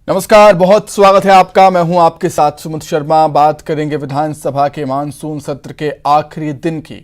नमस्कार, बहुत स्वागत है आपका। मैं हूं आपके साथ सुमित शर्मा। बात करेंगे विधानसभा के मानसून सत्र के आखिरी दिन की,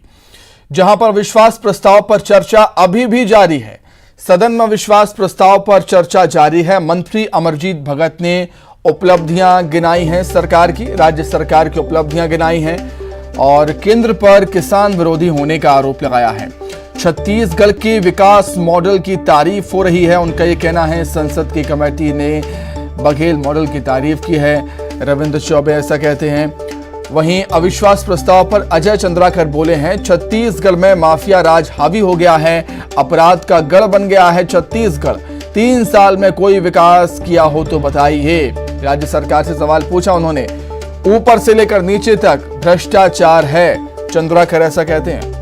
जहां पर विश्वास प्रस्ताव पर चर्चा अभी भी जारी है। सदन में विश्वास प्रस्ताव पर चर्चा जारी है। मंत्री अमरजीत भगत ने उपलब्धियां गिनाई हैं सरकार की, राज्य सरकार की उपलब्धियां गिनाई हैं और केंद्र पर किसान विरोधी होने का आरोप लगाया है। छत्तीसगढ़ के विकास मॉडल की तारीफ हो रही है। उनका ये कहना है, संसद की कमेटी ने बघेल मॉडल की तारीफ की है। रविंद्र चौबे ऐसा कहते हैं। वहीं अविश्वास प्रस्ताव पर अजय चंद्राकर बोले हैं, छत्तीसगढ़ में माफिया राज हावी हो गया है, अपराध का गढ़ बन गया है छत्तीसगढ़। 3 साल में कोई विकास किया हो तो बताइए। राज्य सरकार से सवाल पूछा उन्होंने। ऊपर से लेकर नीचे तक भ्रष्टाचार है, चंद्राकर ऐसा कहते हैं।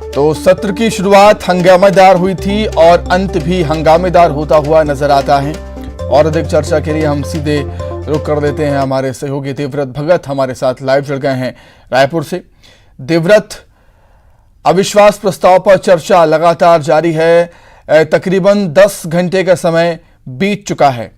तो सत्र की शुरुआत हंगामेदार हुई थी और अंत भी हंगामेदार होता हुआ नजर आता है। और अधिक चर्चा के लिए हम सीधे रुख कर देते हैं। हमारे सहयोगी देवव्रत भगत हमारे साथ लाइव जुड़ गए हैं रायपुर से। देवव्रत, अविश्वास प्रस्ताव पर चर्चा लगातार जारी है। तकरीबन 10 घंटे का समय बीत चुका है।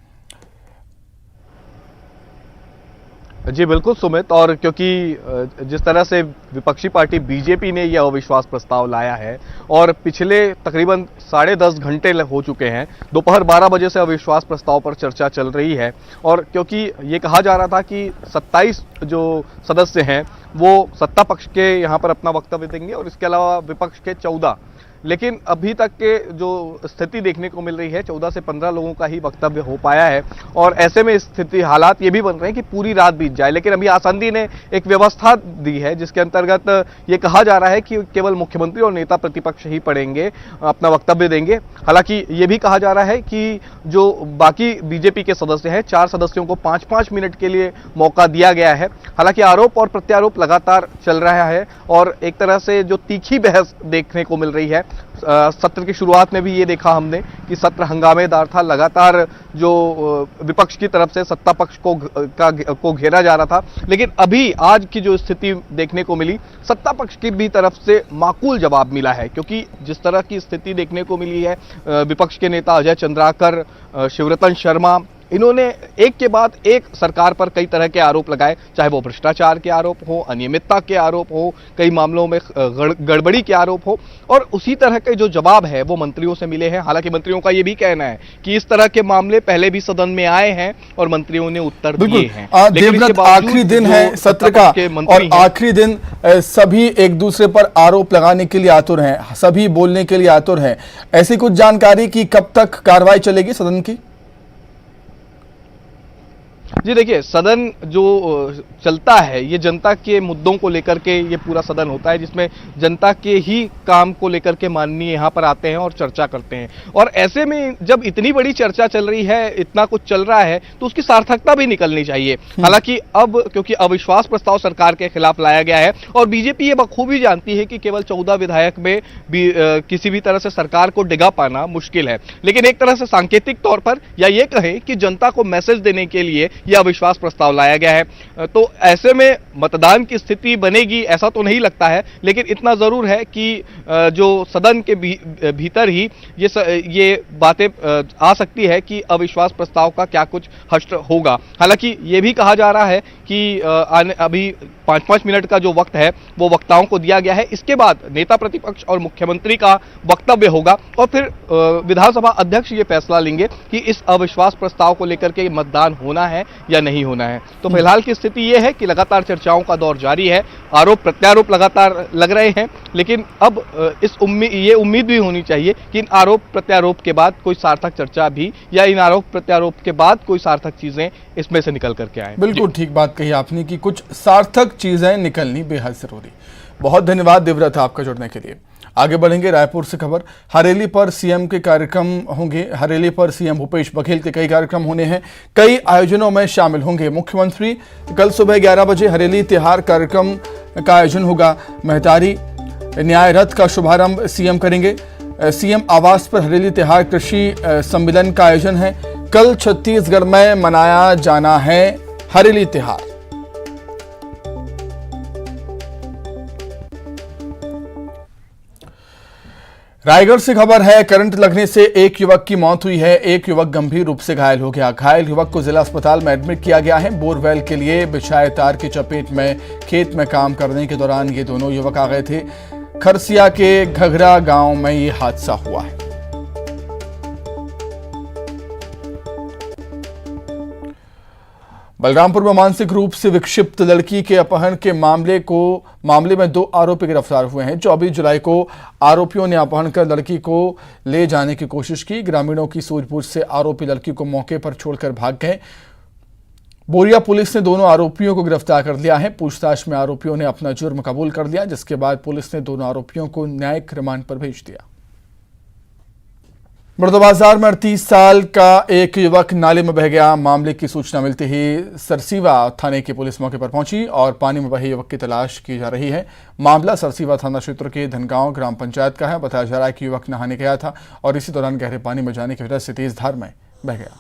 जी बिल्कुल सुमित, और क्योंकि जिस तरह से विपक्षी पार्टी बीजेपी ने यह अविश्वास प्रस्ताव लाया है और पिछले तकरीबन 10.5 घंटे हो चुके हैं, दोपहर 12 बजे से अविश्वास प्रस्ताव पर चर्चा चल रही है। और क्योंकि ये कहा जा रहा था कि 27 जो सदस्य हैं वो सत्ता पक्ष के यहाँ पर अपना वक्तव्य देंगे और इसके अलावा विपक्ष के 14, लेकिन अभी तक के जो स्थिति देखने को मिल रही है 14 से 15 लोगों का ही वक्तव्य हो पाया है। और ऐसे में स्थिति हालात ये भी बन रहे हैं कि पूरी रात बीत जाए। लेकिन अभी आसंदी ने एक व्यवस्था दी है जिसके अंतर्गत ये कहा जा रहा है कि केवल मुख्यमंत्री और नेता प्रतिपक्ष ही पढ़ेंगे, अपना वक्तव्य देंगे। हालांकि ये भी कहा जा रहा है कि जो बाकी बीजेपी के सदस्य हैं, 4 सदस्यों को 5-5 मिनट के लिए मौका दिया गया है। हालांकि आरोप और प्रत्यारोप लगातार चल रहा है और एक तरह से जो तीखी बहस देखने को मिल रही है। सत्र की शुरुआत में भी ये देखा हमने कि सत्र हंगामेदार था। लगातार जो विपक्ष की तरफ से सत्ता पक्ष को घेरा जा रहा था, लेकिन अभी आज की जो स्थिति देखने को मिली, सत्ता पक्ष की भी तरफ से माकूल जवाब मिला है। क्योंकि जिस तरह की स्थिति देखने को मिली है, विपक्ष के नेता अजय चंद्राकर, शिवरतन शर्मा, इन्होंने एक के बाद एक सरकार पर कई तरह के आरोप लगाए, चाहे वो भ्रष्टाचार के आरोप हो, अनियमितता के आरोप हो, कई मामलों में गड़बड़ी के आरोप हो। और उसी तरह के जो जवाब है वो मंत्रियों से मिले हैं। हालांकि मंत्रियों का ये भी कहना है कि इस तरह के मामले पहले भी सदन में आए हैं और मंत्रियों ने उत्तर दिए हैं। देवव्रत, आखिरी दिन है सत्र का और आखिरी दिन सभी एक दूसरे पर आरोप लगाने के लिए आतुर हैं, सभी बोलने के लिए आतुर हैं। ऐसी कुछ जानकारी कि कब तक कार्रवाई चलेगी सदन की? जी देखिए, सदन जो चलता है ये जनता के मुद्दों को लेकर के ये पूरा सदन होता है, जिसमें जनता के ही काम को लेकर के माननीय यहाँ पर आते हैं और चर्चा करते हैं। और ऐसे में जब इतनी बड़ी चर्चा चल रही है, इतना कुछ चल रहा है, तो उसकी सार्थकता भी निकलनी चाहिए। हालांकि अब क्योंकि अविश्वास प्रस्ताव सरकार के खिलाफ लाया गया है और बीजेपी ये बखूबी जानती है कि केवल 14 विधायक में भी किसी भी तरह से सरकार को डिगा पाना मुश्किल है। लेकिन एक तरह से सांकेतिक तौर पर या ये कहें कि जनता को मैसेज देने के लिए यह अविश्वास प्रस्ताव लाया गया है। तो ऐसे में मतदान की स्थिति बनेगी ऐसा तो नहीं लगता है, लेकिन इतना जरूर है कि जो सदन के भीतर ही ये बातें आ सकती है कि अविश्वास प्रस्ताव का क्या कुछ हश्र होगा। हालांकि ये भी कहा जा रहा है कि अभी 5-5 मिनट का जो वक्त है वो वक्ताओं को दिया गया है। इसके बाद नेता प्रतिपक्ष और मुख्यमंत्री का वक्तव्य होगा और फिर विधानसभा अध्यक्ष ये फैसला लेंगे कि इस अविश्वास प्रस्ताव को लेकर के मतदान होना है या नहीं होना है। तो फिलहाल की स्थिति यह है कि लगातार चर्चाओं का दौर जारी है, आरोप प्रत्यारोप लगातार लग रहे हैं। लेकिन अब ये उम्मीद भी होनी चाहिए कि इन आरोप प्रत्यारोप के बाद कोई सार्थक चर्चा भी या इन आरोप प्रत्यारोप के बाद कोई सार्थक चीजें इसमें से निकल करके आए। बिल्कुल ठीक बात कही आपने कि कुछ सार्थक चीजें निकलनी बेहद जरूरी। बहुत धन्यवाद देवव्रत आपका जुड़ने के लिए। आगे बढ़ेंगे रायपुर से खबर। हरेली पर सीएम के कार्यक्रम होंगे। हरेली पर सीएम भूपेश बघेल के कई कार्यक्रम होने हैं, कई आयोजनों में शामिल होंगे मुख्यमंत्री। कल सुबह 11 बजे हरेली तिहार कार्यक्रम का आयोजन होगा। महतारी न्याय रथ का शुभारंभ सीएम करेंगे। सीएम आवास पर हरेली तिहार कृषि सम्मेलन का आयोजन है। कल छत्तीसगढ़ में मनाया जाना है हरेली तिहार। रायगढ़ से खबर है, करंट लगने से एक युवक की मौत हुई है। एक युवक गंभीर रूप से घायल हो गया। घायल युवक को जिला अस्पताल में एडमिट किया गया है। बोरवेल के लिए बिछाए तार की चपेट में खेत में काम करने के दौरान ये दोनों युवक आ गए थे। खरसिया के घघरा गांव में ये हादसा हुआ है। बलरामपुर में मानसिक रूप से विक्षिप्त लड़की के अपहरण के मामले में 2 आरोपी गिरफ्तार हुए हैं। 24 जुलाई को आरोपियों ने अपहरण कर लड़की को ले जाने की कोशिश की। ग्रामीणों की सूझबूझ से आरोपी लड़की को मौके पर छोड़कर भाग गए। बोरिया पुलिस ने दोनों आरोपियों को गिरफ्तार कर लिया है। पूछताछ में आरोपियों ने अपना जुर्म कबूल कर लिया, जिसके बाद पुलिस ने दोनों आरोपियों को न्यायिक रिमांड पर भेज दिया। बड़ौदाबाजार में 38 साल का एक युवक नाले में बह गया। मामले की सूचना मिलते ही सरसीवा थाने की पुलिस मौके पर पहुंची और पानी में बहे युवक की तलाश की जा रही है। मामला सरसीवा थाना क्षेत्र के धनगांव ग्राम पंचायत का है। बताया जा रहा है कि युवक नहाने गया था और इसी दौरान गहरे पानी में जाने की वजह से तेज धार में बह गया।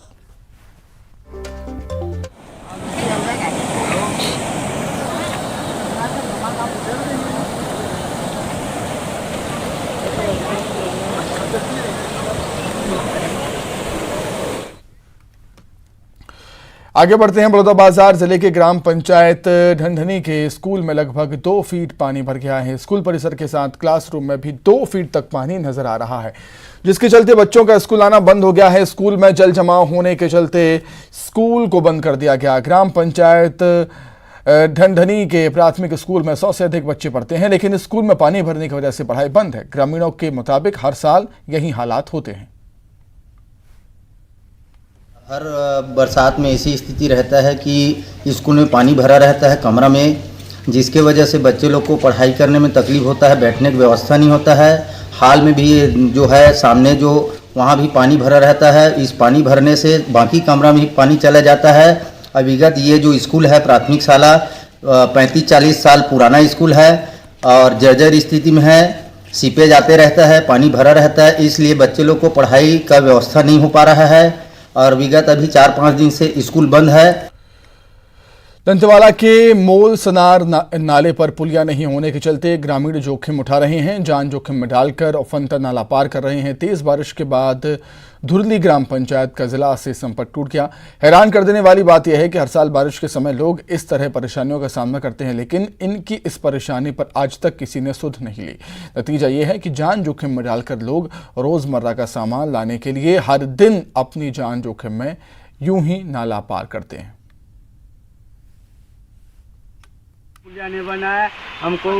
आगे बढ़ते हैं। बलौदाबाजार जिले के ग्राम पंचायत ढंढनी के स्कूल में लगभग 2 फीट पानी भर गया है। स्कूल परिसर के साथ क्लासरूम में भी 2 फीट तक पानी नजर आ रहा है, जिसके चलते बच्चों का स्कूल आना बंद हो गया है। स्कूल में जल जमाव होने के चलते स्कूल को बंद कर दिया गया। ग्राम पंचायत ढंढनी के प्राथमिक स्कूल में 100 से अधिक बच्चे पढ़ते हैं, लेकिन स्कूल में पानी भरने की वजह से पढ़ाई बंद है। ग्रामीणों के मुताबिक हर साल यही हालात होते हैं। हर बरसात में ऐसी स्थिति रहता है कि स्कूल में पानी भरा रहता है कमरा में, जिसके वजह से बच्चे लोग को पढ़ाई करने में तकलीफ होता है, बैठने की व्यवस्था नहीं होता है। हाल में भी जो है सामने जो वहाँ भी पानी भरा रहता है। इस पानी भरने से बाकी कमरा में भी पानी चला जाता है। अविगत ये जो स्कूल है प्राथमिक शाला 35-40 साल पुराना स्कूल है और जर्जर स्थिति में है। सीपेज आते रहता है, पानी भरा रहता है, इसलिए बच्चे लोग को पढ़ाई का व्यवस्था नहीं हो पा रहा है और विगत अभी 4-5 दिन से स्कूल बंद है। दंतेवाड़ा के मोल सनार नाले पर पुलिया नहीं होने के चलते ग्रामीण जोखिम उठा रहे हैं। जान जोखिम में डालकर औफनता नाला पार कर रहे हैं। तेज बारिश के बाद धुरली ग्राम पंचायत का जिला से संपर्क टूट गया। हैरान कर देने वाली बात यह है कि हर साल बारिश के समय लोग इस तरह परेशानियों का सामना करते हैं, लेकिन इनकी इस परेशानी पर आज तक किसी ने सुध नहीं ली। नतीजा ये है कि जान जोखिम में डालकर लोग रोजमर्रा का सामान लाने के लिए हर दिन अपनी जान जोखिम में यूं ही नाला पार करते हैं। पुलिया नहीं बना है, हमको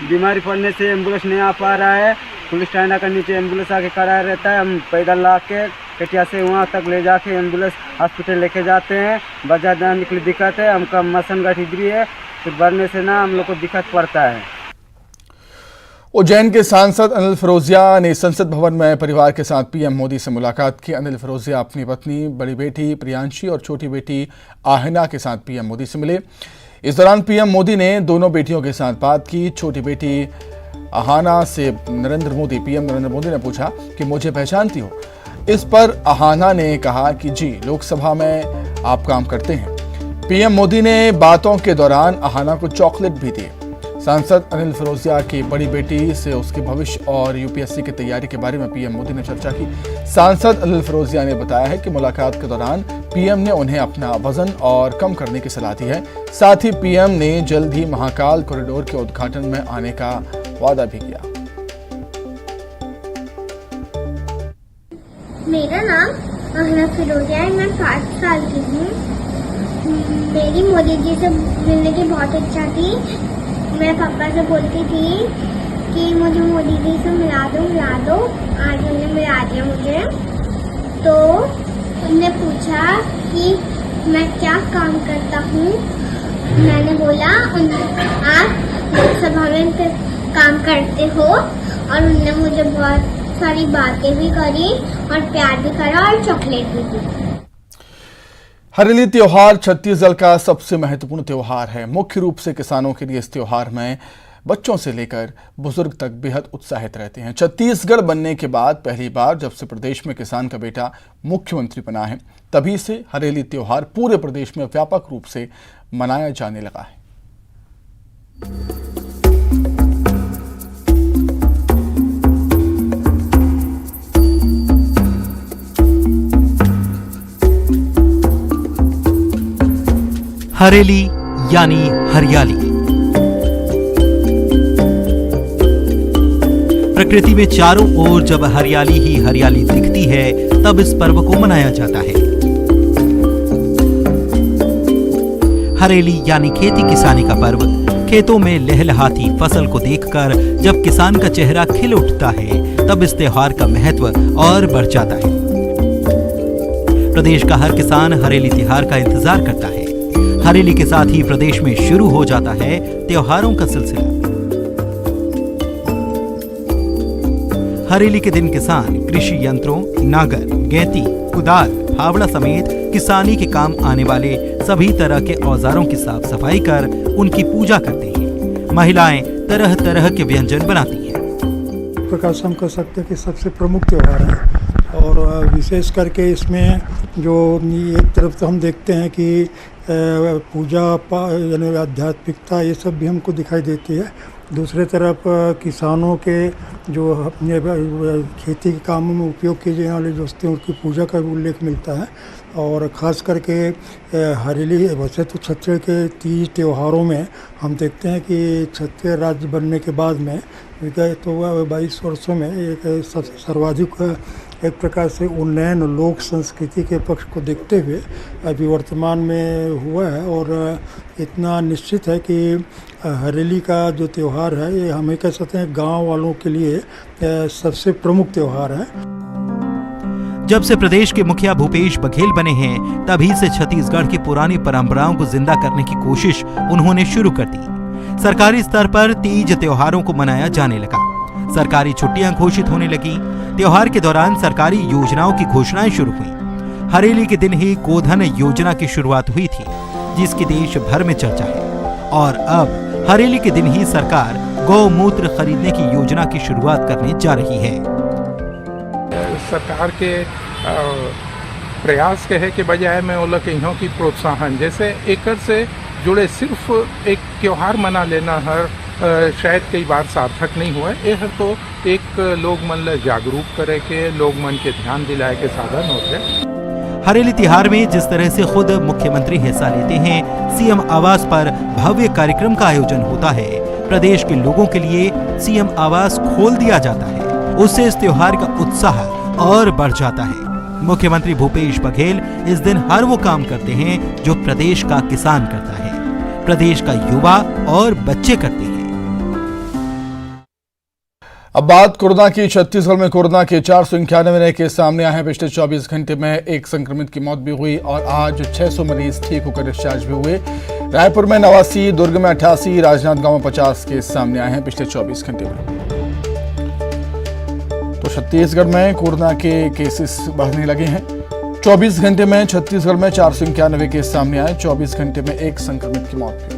बीमारी पड़ने से एम्बुलेंस नहीं आ पा रहा है। पुलिस थाना का नीचे एम्बुलेंस आके खड़ा रहता है। हम पैदल ला के कटिया से वहाँ तक ले जाके एम्बुलेंस हॉस्पिटल लेके जाते हैं। बाजार जाने के लिए दिक्कत है। हमका मसन गाठी इधरी है, फिर बढ़ने से ना हम लोग को दिक्कत पड़ता है। उज्जैन के सांसद अनिल फिरोजिया ने संसद भवन में परिवार के साथ पीएम मोदी से मुलाकात की। अनिल फिरोजिया अपनी पत्नी, बड़ी बेटी प्रियांशी और छोटी बेटी आहिना के साथ पीएम मोदी से मिले। इस दौरान पीएम मोदी ने दोनों बेटियों के साथ बात की। छोटी बेटी आहाना से पीएम नरेंद्र मोदी ने पूछा कि मुझे पहचानती हो? इस पर आहाना ने कहा कि जी, लोकसभा में आप काम करते हैं। पीएम मोदी ने बातों के दौरान आहाना को चॉकलेट भी दी। सांसद अनिल फिरोजिया की बड़ी बेटी से उसके भविष्य और यूपीएससी की तैयारी के बारे में पीएम मोदी ने चर्चा की। सांसद अनिल फिरोजिया ने बताया है कि मुलाकात के दौरान पीएम ने उन्हें अपना वजन और कम करने की सलाह दी है। साथ ही पीएम ने जल्द ही महाकाल कॉरिडोर के उद्घाटन में आने का वादा भी किया। मेरा नाम अहना फिरोजिया है, मैं 5 साल की हूँ। मेरी मोदी जी से मिलने की बहुत इच्छा थी। मैं पापा से बोलती थी कि मुझे मोदी जी से मिला दो। आज उन्होंने मिला दिया मुझे। तो उन्होंने पूछा कि मैं क्या काम करता हूँ। मैंने बोला आप लोकसभा में काम करते हो, और उन्होंने मुझे बहुत सारी बातें भी करी और प्यार भी करा और चॉकलेट भी दी। हरेली त्योहार छत्तीसगढ़ का सबसे महत्वपूर्ण त्योहार है। मुख्य रूप से किसानों के लिए इस त्योहार में बच्चों से लेकर बुजुर्ग तक बेहद उत्साहित रहते हैं। छत्तीसगढ़ बनने के बाद पहली बार जब से प्रदेश में किसान का बेटा मुख्यमंत्री बना है, तभी से हरेली त्योहार पूरे प्रदेश में व्यापक रूप से मनाया जाने लगा है। हरेली यानी हरियाली। प्रकृति में चारों ओर जब हरियाली ही हरियाली दिखती है तब इस पर्व को मनाया जाता है। हरेली यानी खेती किसानी का पर्व। खेतों में लहलहाती फसल को देखकर जब किसान का चेहरा खिल उठता है तब इस त्योहार का महत्व और बढ़ जाता है। प्रदेश का हर किसान हरेली त्योहार का इंतजार करता है। हरेली के साथ ही प्रदेश में शुरू हो जाता है त्योहारों का सिलसिला। हरेली के दिन किसान कृषि यंत्रों, नागर, गैती, कुदाल, फावड़ा समेत किसानी के काम आने वाले सभी तरह के औजारों की साफ सफाई कर उनकी पूजा करते हैं। महिलाएं तरह तरह के व्यंजन बनाती हैं। प्रकार से हम कह सकते हैं कि सबसे प्रमुख त्योहार है और विशेष करके इसमें जो एक तरफ तो हम देखते हैं कि पूजा यानी आध्यात्मिकता ये सब भी हमको दिखाई देती है। दूसरे तरफ किसानों के जो अपने खेती के कामों में उपयोग किए जाने वाली जो वस्तुएं उनकी पूजा का भी उल्लेख मिलता है। और ख़ास करके हरेली वैसे तो छत्तीसगढ़ के 30 त्योहारों में हम देखते हैं कि छत्तीसगढ़ राज्य बनने के बाद में तो 22 वर्षों में एक सर्वाधिक एक प्रकार से उन्नयन लोक संस्कृति के पक्ष को देखते हुए अभी वर्तमान में हुआ है। और इतना निश्चित है कि हरेली का जो त्यौहार है ये हमें कह सकते हैं गांव वालों के लिए सबसे प्रमुख त्यौहार है। जब से प्रदेश के मुखिया भूपेश बघेल बने हैं तभी से छत्तीसगढ़ की पुरानी परंपराओं को जिंदा करने की कोशिश उन्होंने शुरू कर दी। सरकारी स्तर पर तीज त्योहारों को मनाया जाने लगा। सरकारी छुट्टियां घोषित होने लगी। त्योहार के दौरान सरकारी योजनाओं की घोषणाएं शुरू हुई। हरेली के दिन ही गोधन योजना की शुरुआत हुई थी जिसकी देश भर में चर्चा है। और अब हरेली के दिन ही सरकार गौमूत्र खरीदने की योजना की शुरुआत करने जा रही है। सरकार के प्रयास के के बजाय में वो लोग इन्हों की प्रोत्साहन जैसे एकर से जुड़े सिर्फ एक त्योहार मना लेना है शायद कई बार सार्थक नहीं हुआ। यह तो एक लोग मन ल जागरूक करे के लोग मन के ध्यान दिलाए के साधन होते। हरेली तिहार में जिस तरह से खुद मुख्यमंत्री हिस्सा लेते हैं, सीएम आवास पर भव्य कार्यक्रम का आयोजन होता है, प्रदेश के लोगों के लिए सीएम आवास खोल दिया जाता है, उससे इस त्योहार का उत्साह और बढ़ जाता है। मुख्यमंत्री भूपेश बघेल इस दिन हर वो काम करते हैं जो प्रदेश का किसान करता है, प्रदेश का युवा और बच्चे करते हैं। अब बात कोरोना की। छत्तीसगढ़ में कोरोना के 491 नए केस सामने आए हैं। पिछले 24 घंटे में एक संक्रमित की मौत भी हुई और आज 600 मरीज ठीक होकर डिस्चार्ज भी हुए। रायपुर में 89, दुर्ग में 88, राजनांदगांव में 50 केस सामने आए हैं पिछले 24 घंटे में। तो छत्तीसगढ़ में कोरोना के केसेस बढ़ने लगे हैं। 24 घंटे में छत्तीसगढ़ में 491 केस सामने आए। 24 घंटे में एक संक्रमित की मौत हुई।